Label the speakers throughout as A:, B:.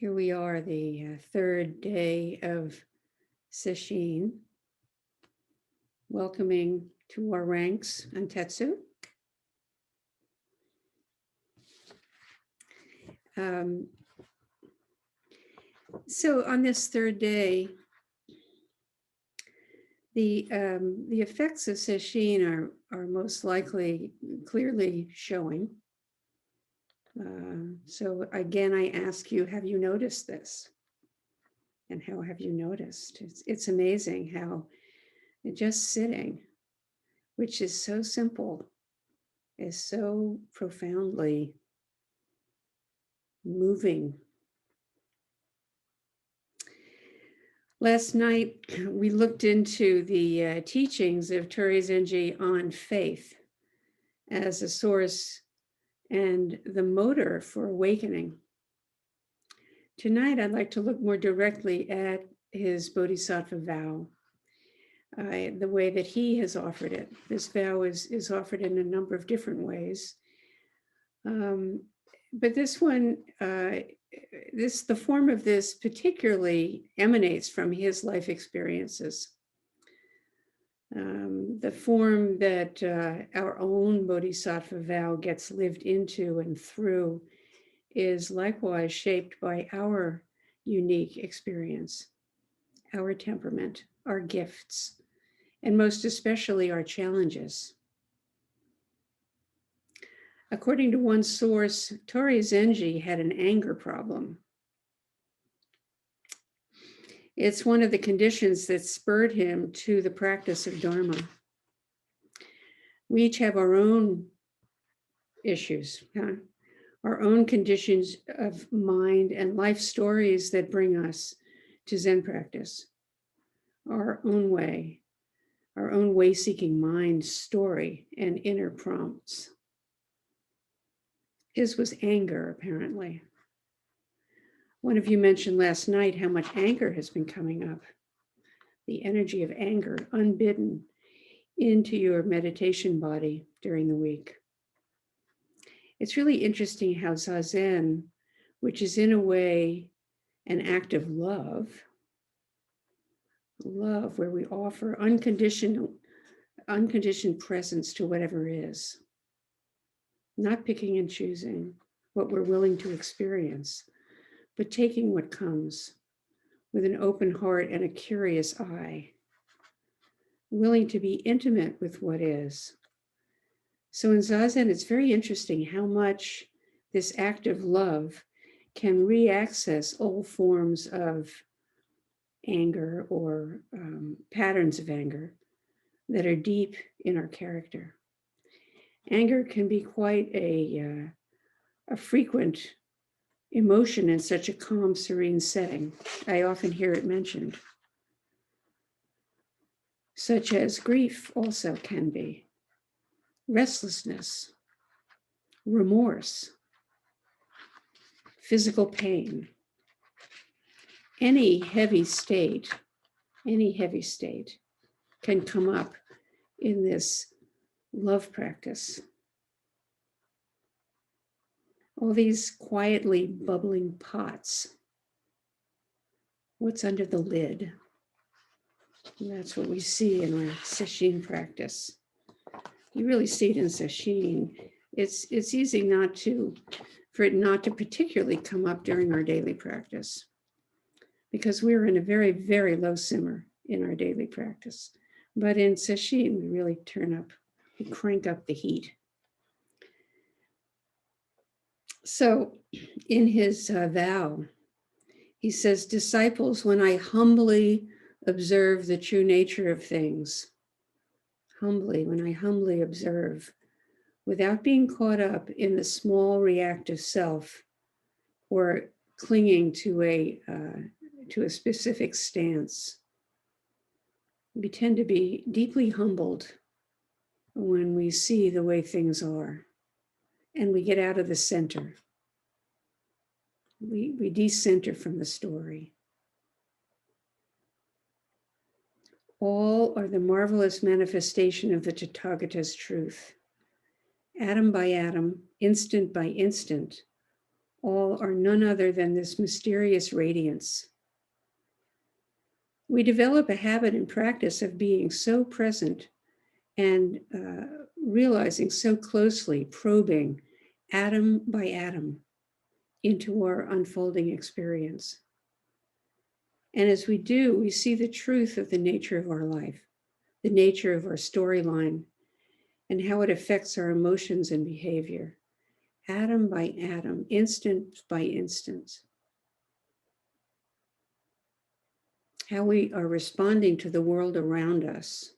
A: Here we are, the third day of Sesshin, welcoming to our ranks Antetsu. So on this third day, the effects of Sesshin are most likely clearly showing. So again, I ask you, have you noticed this? And how have you noticed? It's amazing how just sitting, which is so simple, is so profoundly moving. Last night, we looked into the teachings of Tori Zenji on faith as a source and the motor for awakening. Tonight, I'd like to look more directly at his Bodhisattva Vow, the way that he has offered it. This vow is offered in a number of different ways. But this one, the form of this particularly emanates from his life experiences. The form that our own Bodhisattva vow gets lived into and through is likewise shaped by our unique experience, our temperament, our gifts, and most especially our challenges. According to one source, Tori Zenji had an anger problem. It's one of the conditions that spurred him to the practice of Dharma. We each have our own issues, our own conditions of mind and life stories that bring us to Zen practice, our own way-seeking mind story and inner prompts. His was anger, apparently. One of you mentioned last night how much anger has been coming up. The energy of anger, unbidden, into your meditation body during the week. It's really interesting how Zazen, which is in a way an act of love where we offer unconditioned presence to whatever is, not picking and choosing what we're willing to experience, but taking what comes with an open heart and a curious eye, willing to be intimate with what is. So in Zazen, it's very interesting how much this act of love can re-access old forms of anger or patterns of anger that are deep in our character. Anger can be quite a frequent emotion in such a calm, serene setting. I often hear it mentioned. Such as grief also can be. Restlessness, remorse, physical pain. Any heavy state can come up in this love practice. All these quietly bubbling pots. What's under the lid? And that's what we see in our Sesshin practice. You really see it in Sesshin. It's easy for it not to particularly come up during our daily practice, because we're in a very, very low simmer in our daily practice. But in Sesshin, we really crank up the heat. So in his vow, he says, disciples, when I humbly observe the true nature of things, when I humbly observe, without being caught up in the small reactive self or clinging to a specific stance, we tend to be deeply humbled when we see the way things are. And we get out of the center. We decenter from the story. All are the marvelous manifestation of the Tathagata's truth. Atom by atom, instant by instant, all are none other than this mysterious radiance. We develop a habit and practice of being so present and realizing so closely, probing atom by atom into our unfolding experience. And as we do, we see the truth of the nature of our life, the nature of our storyline, and how it affects our emotions and behavior, atom by atom, instant by instant. How we are responding to the world around us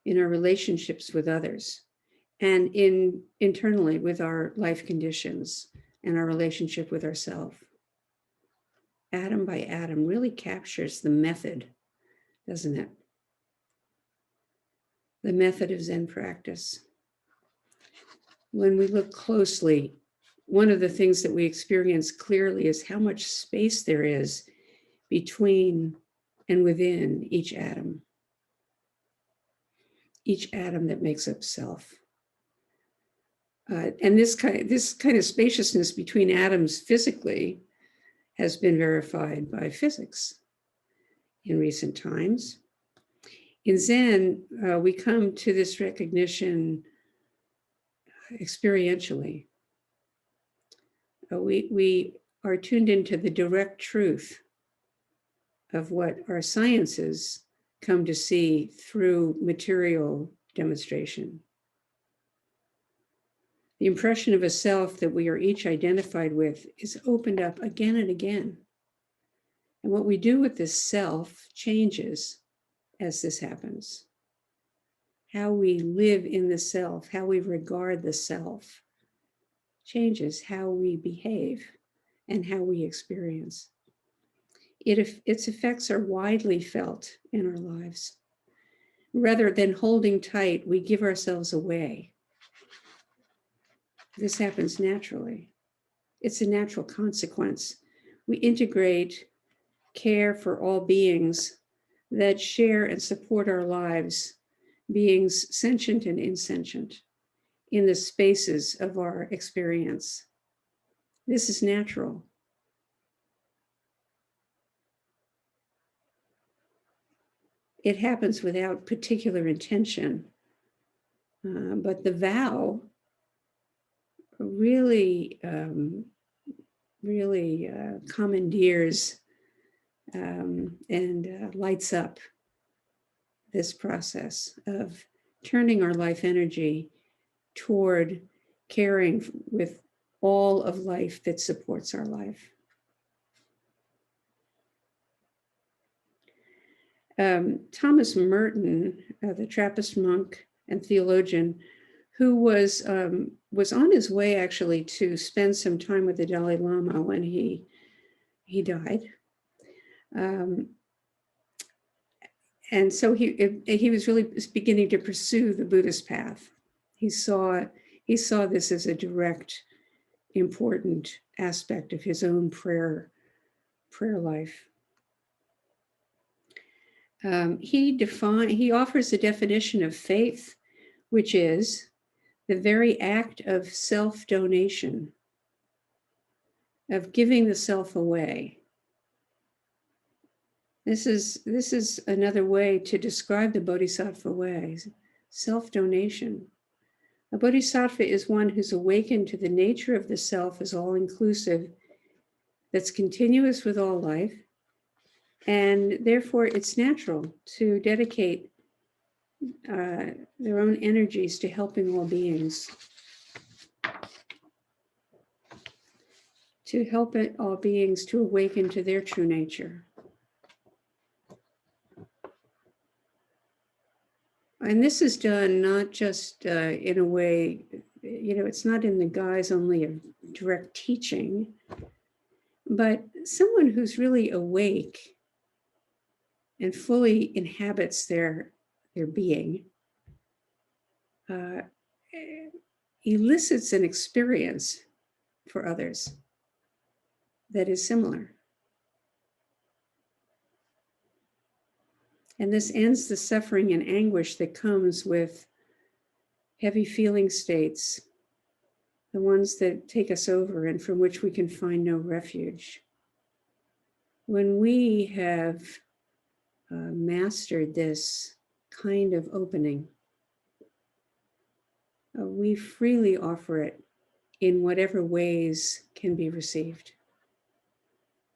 A: in our relationships with others and internally with our life conditions and our relationship with ourselves. Atom by atom really captures the method, doesn't it? The method of Zen practice. When we look closely, one of the things that we experience clearly is how much space there is between and within each atom that makes up self. And this kind of spaciousness between atoms physically has been verified by physics in recent times. In Zen, we come to this recognition experientially. We are tuned into the direct truth of what our sciences come to see through material demonstration. The impression of a self that we are each identified with is opened up again and again. And what we do with this self changes as this happens. How we live in the self, how we regard the self, changes how we behave and how we experience. Its effects are widely felt in our lives. Rather than holding tight, we give ourselves away. This happens naturally. It's a natural consequence. We integrate care for all beings that share and support our lives, beings sentient and insentient, in the spaces of our experience. This is natural. It happens without particular intention, but the vow really commandeers and lights up this process of turning our life energy toward caring with all of life that supports our life. Thomas Merton, the Trappist monk and theologian, who was on his way actually to spend some time with the Dalai Lama when he died. And so he was really beginning to pursue the Buddhist path. He saw this as a direct, important aspect of his own prayer life. He offers a definition of faith, which is the very act of self-donation, of giving the self away. This is another way to describe the Bodhisattva way, self-donation. A Bodhisattva is one who's awakened to the nature of the self as all-inclusive, that's continuous with all life, and therefore it's natural to dedicate their own energies to helping all beings, to help all beings to awaken to their true nature. And this is done not just in a way, it's not in the guise only of direct teaching, but someone who's really awake and fully inhabits their being, elicits an experience for others that is similar. And this ends the suffering and anguish that comes with heavy feeling states the ones that take us over and from which we can find no refuge. When we have mastered this kind of opening, we freely offer it in whatever ways can be received,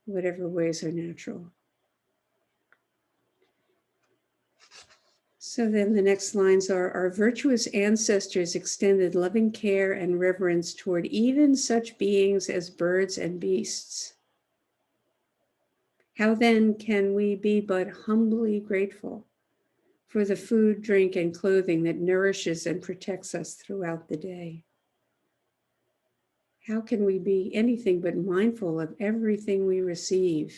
A: whatever ways are natural. So then the next lines are, our virtuous ancestors extended loving care and reverence toward even such beings as birds and beasts. How then can we be but humbly grateful for the food, drink, and clothing that nourishes and protects us throughout the day? How can we be anything but mindful of everything we receive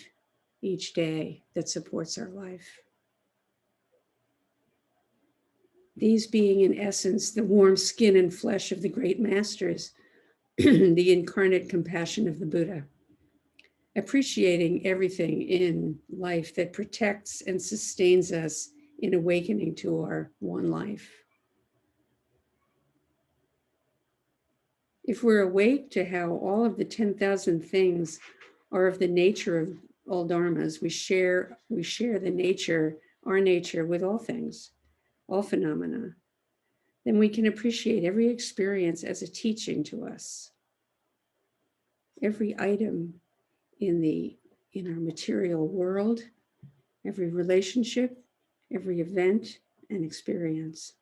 A: each day that supports our life? These being, in essence, the warm skin and flesh of the great masters, the incarnate compassion of the Buddha, appreciating everything in life that protects and sustains us in awakening to our one life. If we're awake to how all of the 10,000 things are of the nature of all dharmas, we share the nature, our nature, with all things, all phenomena, then we can appreciate every experience as a teaching to us. Every item in our material world, every relationship, every event and experience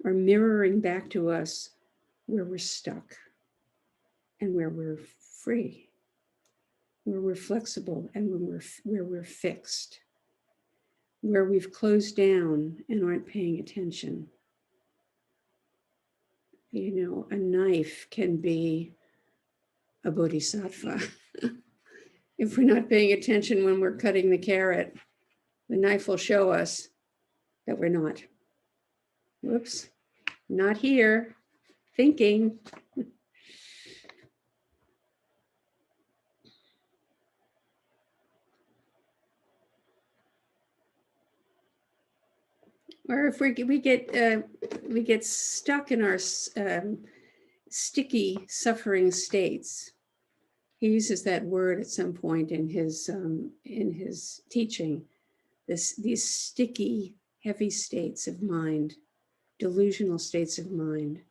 A: are mirroring back to us where we're stuck and where we're free, where we're flexible and where we're fixed, where we've closed down and aren't paying attention. You know, a knife can be a bodhisattva. If we're not paying attention when we're cutting the carrot, the knife will show us that we're not. Whoops, not here, thinking. Or if we get stuck in our sticky suffering states. He uses that word at some point in his teaching. These sticky, heavy states of mind, delusional states of mind.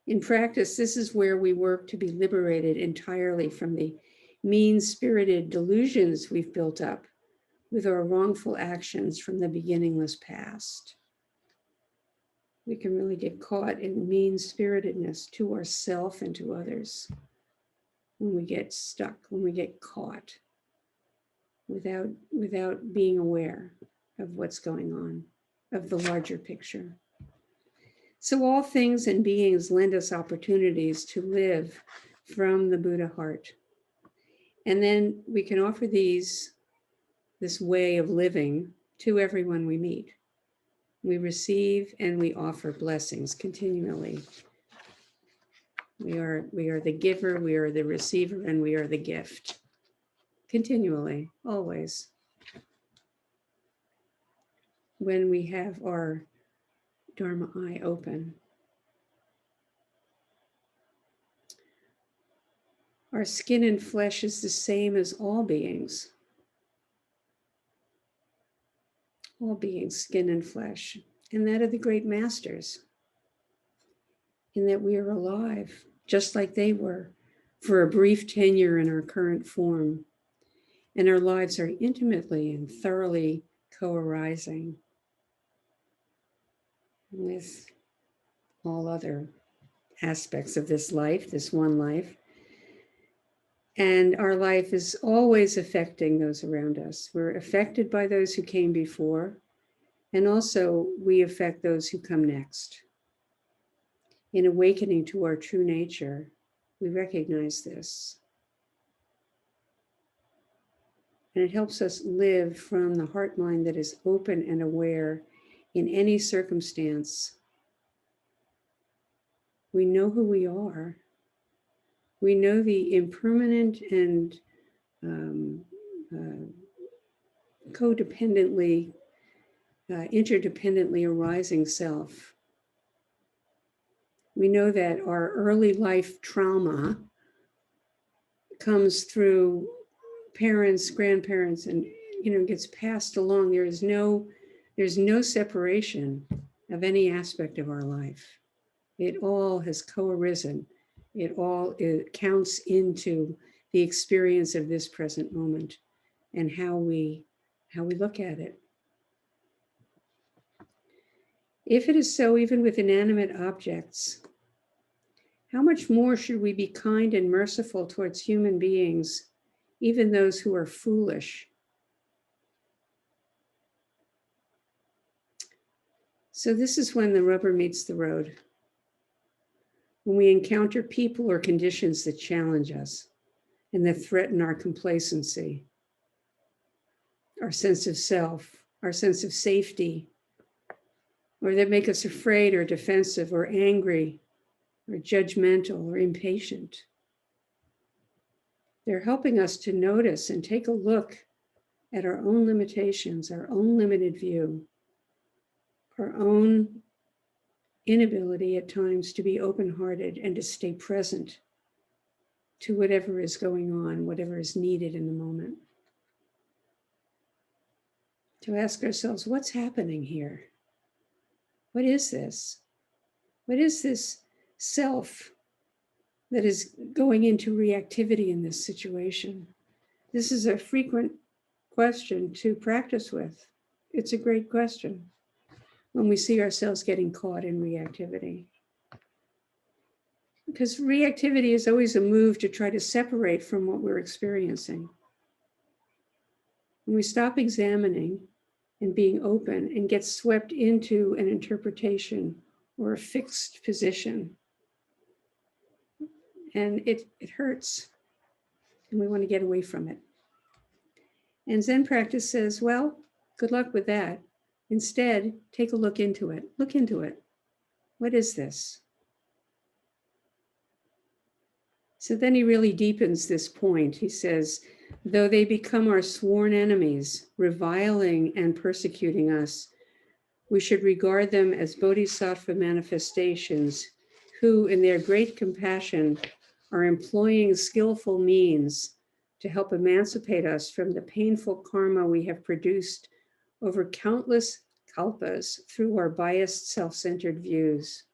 A: In practice, this is where we work to be liberated entirely from the mean-spirited delusions we've built up with our wrongful actions from the beginningless past. We can really get caught in mean-spiritedness to ourselves and to others when we get stuck, when we get caught without being aware of what's going on, of the larger picture. So all things and beings lend us opportunities to live from the Buddha heart. And then we can offer this way of living to everyone we meet. We receive and we offer blessings continually. We are the giver, we are the receiver, and we are the gift. Continually, always. When we have our Dharma eye open. Our skin and flesh is the same as all beings. All beings, skin and flesh, and that of the great masters, in that we are alive, just like they were, for a brief tenure in our current form, and our lives are intimately and thoroughly co-arising with all other aspects of this life, this one life. And our life is always affecting those around us. We're affected by those who came before, and also we affect those who come next. In awakening to our true nature, we recognize this. And it helps us live from the heart mind that is open and aware in any circumstance. We know who we are. We know the impermanent and codependently, interdependently arising self. We know that our early life trauma comes through parents, grandparents, and gets passed along. There's no separation of any aspect of our life. It all has co-arisen. It counts into the experience of this present moment and how we look at it. If it is so, even with inanimate objects, how much more should we be kind and merciful towards human beings, even those who are foolish? So this is when the rubber meets the road. When we encounter people or conditions that challenge us and that threaten our complacency, our sense of self, our sense of safety, or that make us afraid or defensive or angry or judgmental or impatient. They're helping us to notice and take a look at our own limitations, our own limited view, our own inability at times to be open-hearted and to stay present to whatever is going on, whatever is needed in the moment. To ask ourselves, what's happening here? What is this? What is this self that is going into reactivity in this situation? This is a frequent question to practice with. It's a great question when we see ourselves getting caught in reactivity. Because reactivity is always a move to try to separate from what we're experiencing. When we stop examining and being open and get swept into an interpretation or a fixed position, and it hurts, and we want to get away from it. And Zen practice says, well, good luck with that. Instead, take a look into it. Look into it. What is this? So then he really deepens this point. He says, though they become our sworn enemies, reviling and persecuting us, we should regard them as Bodhisattva manifestations who, in their great compassion, are employing skillful means to help emancipate us from the painful karma we have produced over countless kalpas through our biased, self-centered views.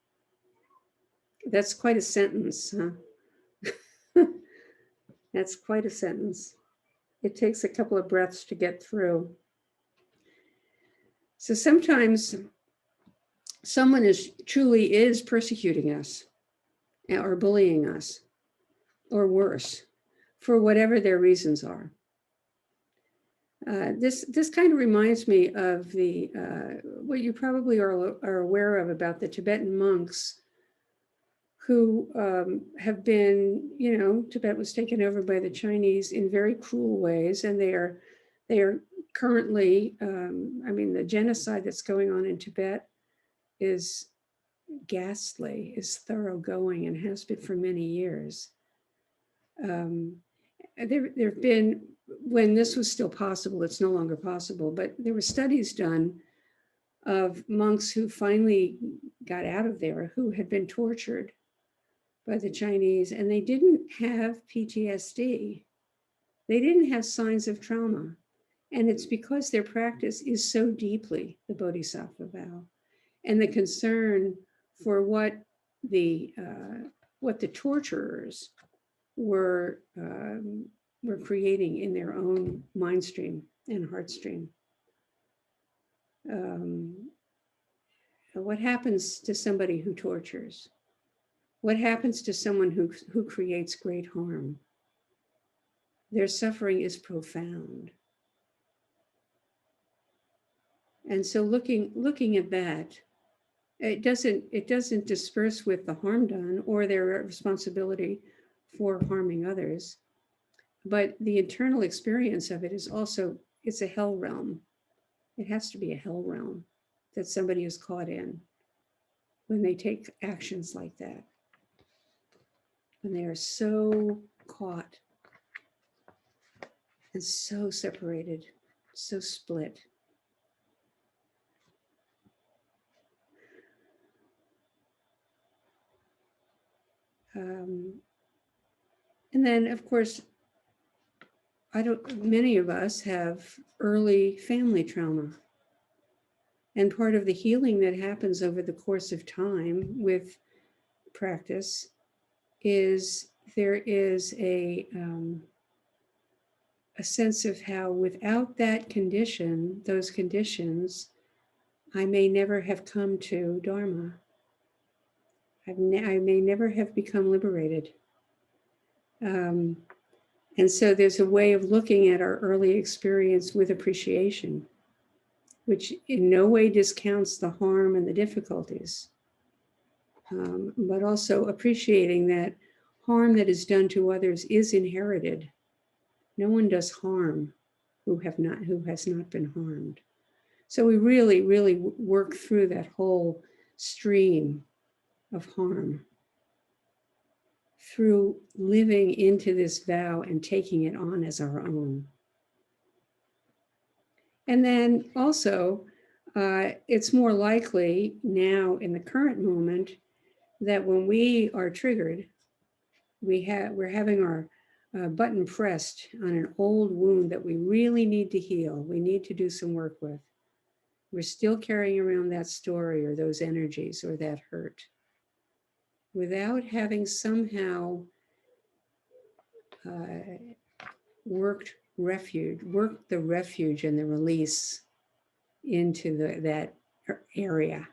A: That's quite a sentence, huh? That's quite a sentence. It takes a couple of breaths to get through. So sometimes someone truly is persecuting us or bullying us, or worse, for whatever their reasons are. This kind of reminds me of the what you probably are aware of about the Tibetan monks who have been, Tibet was taken over by the Chinese in very cruel ways, and they are currently, the genocide that's going on in Tibet is ghastly, is thoroughgoing, and has been for many years. There have been, when this was still possible, it's no longer possible, but there were studies done of monks who finally got out of there, who had been tortured by the Chinese, and they didn't have PTSD. They didn't have signs of trauma. And it's because their practice is so deeply the Bodhisattva Vow, and the concern for what the torturers were creating in their own mind stream and heart stream. What happens to somebody who tortures? What happens to someone who creates great harm? Their suffering is profound. And so looking at that, it doesn't disperse with the harm done or their responsibility for harming others, but the internal experience of it is also, it's a hell realm. It has to be a hell realm that somebody is caught in when they take actions like that. When they are so caught and so separated, so split. And then, of course, many of us have early family trauma. And part of the healing that happens over the course of time with practice is there is a sense of how without that condition, those conditions, I may never have come to Dharma. I may never have become liberated. And so there's a way of looking at our early experience with appreciation, which in no way discounts the harm and the difficulties, but also appreciating that harm that is done to others is inherited. No one does harm who has not been harmed. So we really, really work through that whole stream of harm through living into this vow and taking it on as our own. And then also, it's more likely now in the current moment that when we are triggered, we're having our button pressed on an old wound that we really need to heal. We need to do some work with. We're still carrying around that story or those energies or that hurt without having somehow worked the refuge and the release into that area,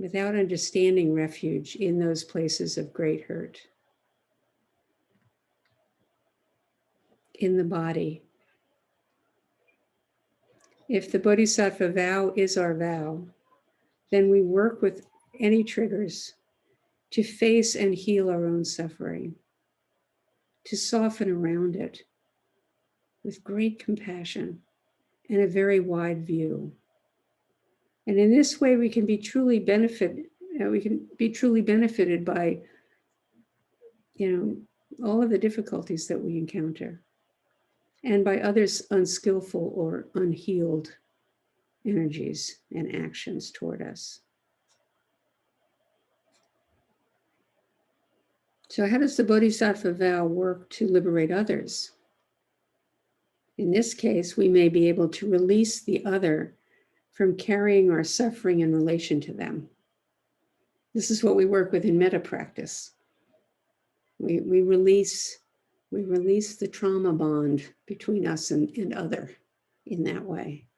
A: without understanding refuge in those places of great hurt. In the body. If the Bodhisattva vow is our vow, then we work with any triggers to face and heal our own suffering, to soften around it with great compassion and a very wide view. And in this way, we can be truly benefited by, all of the difficulties that we encounter, and by others' unskillful or unhealed energies and actions toward us. So how does the Bodhisattva vow work to liberate others? In this case, we may be able to release the other from carrying our suffering in relation to them. This is what we work with in metta practice. We release the trauma bond between us and other in that way.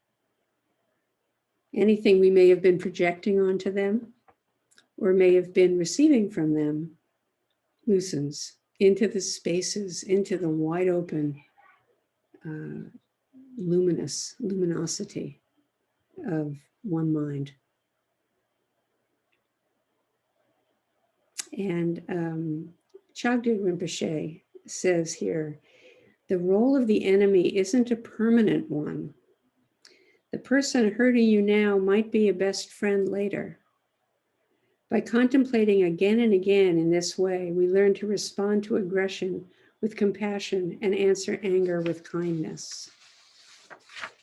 A: Anything we may have been projecting onto them or may have been receiving from them loosens into the spaces, into the wide open luminosity of one mind. And Chagdu Rinpoche says here, the role of the enemy isn't a permanent one. The person hurting you now might be a best friend later. By contemplating again and again in this way, we learn to respond to aggression with compassion and answer anger with kindness.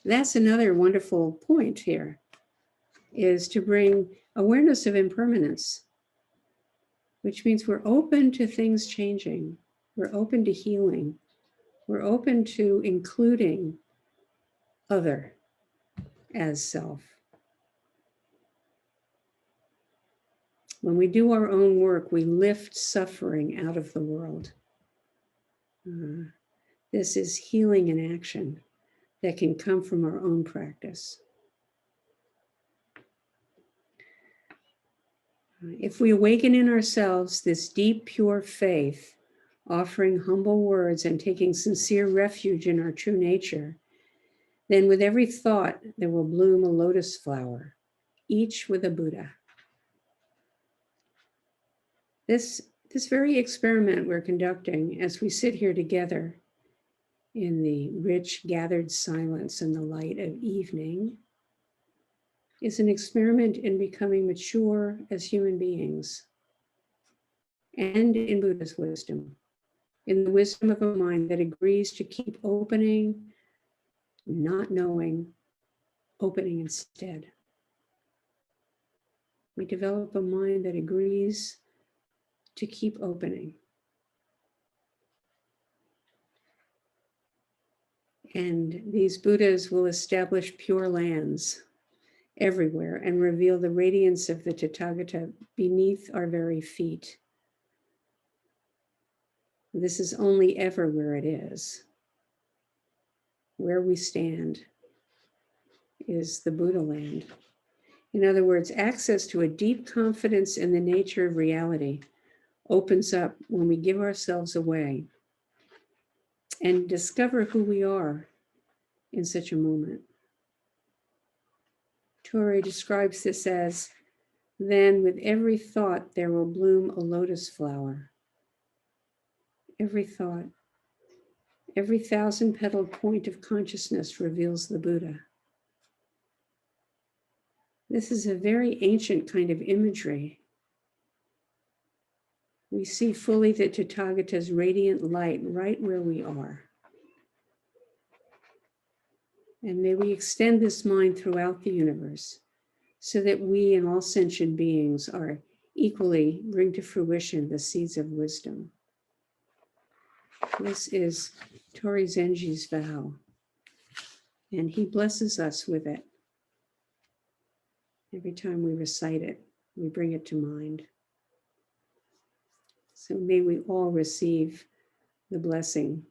A: That's another wonderful point here, is to bring awareness of impermanence, which means we're open to things changing. We're open to healing. We're open to including other as self. When we do our own work, we lift suffering out of the world. This is healing in action that can come from our own practice. If we awaken in ourselves this deep, pure faith, offering humble words and taking sincere refuge in our true nature, then with every thought there will bloom a lotus flower, each with a Buddha. This very experiment we're conducting as we sit here together in the rich gathered silence and the light of evening is an experiment in becoming mature as human beings and in Buddha's wisdom, in the wisdom of a mind that agrees to keep opening, not knowing, opening instead. We develop a mind that agrees to keep opening. And these Buddhas will establish pure lands everywhere and reveal the radiance of the Tathagata beneath our very feet. This is only ever where it is. Where we stand is the Buddha land. In other words, access to a deep confidence in the nature of reality opens up when we give ourselves away and discover who we are in such a moment. Torrey describes this as, then with every thought there will bloom a lotus flower. Every thought, every 1,000-petaled point of consciousness reveals the Buddha. This is a very ancient kind of imagery. We see fully the Tathagata's radiant light right where we are. And may we extend this mind throughout the universe so that we and all sentient beings are equally bring to fruition the seeds of wisdom. This is Tori Zenji's vow, and he blesses us with it. Every time we recite it, we bring it to mind. So may we all receive the blessing